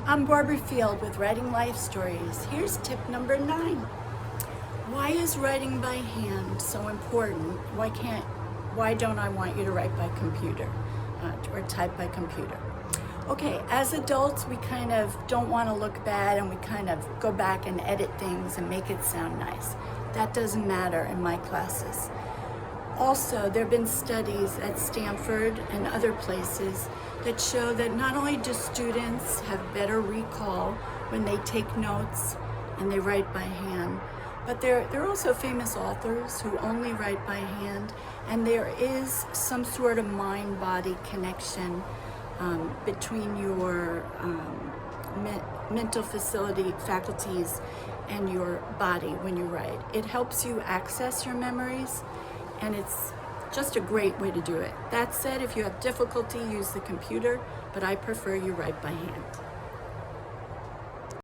I'm Barbara Field with Writing Life Stories. Here's tip number 9. Why is writing by hand so important? Why don't I want you to write by computer or type by computer? Okay, as adults, we kind of don't want to look bad and we kind of go back and edit things and make it sound nice. That doesn't matter in my classes. Also, there have been studies at Stanford and other places that show that not only do students have better recall when they take notes and they write by hand, but there are also famous authors who only write by hand, and there is some sort of mind-body connection between your mental faculties and your body when you write. It helps you access your memories, and it's just a great way to do it. That said, if you have difficulty, use the computer, but I prefer you write by hand.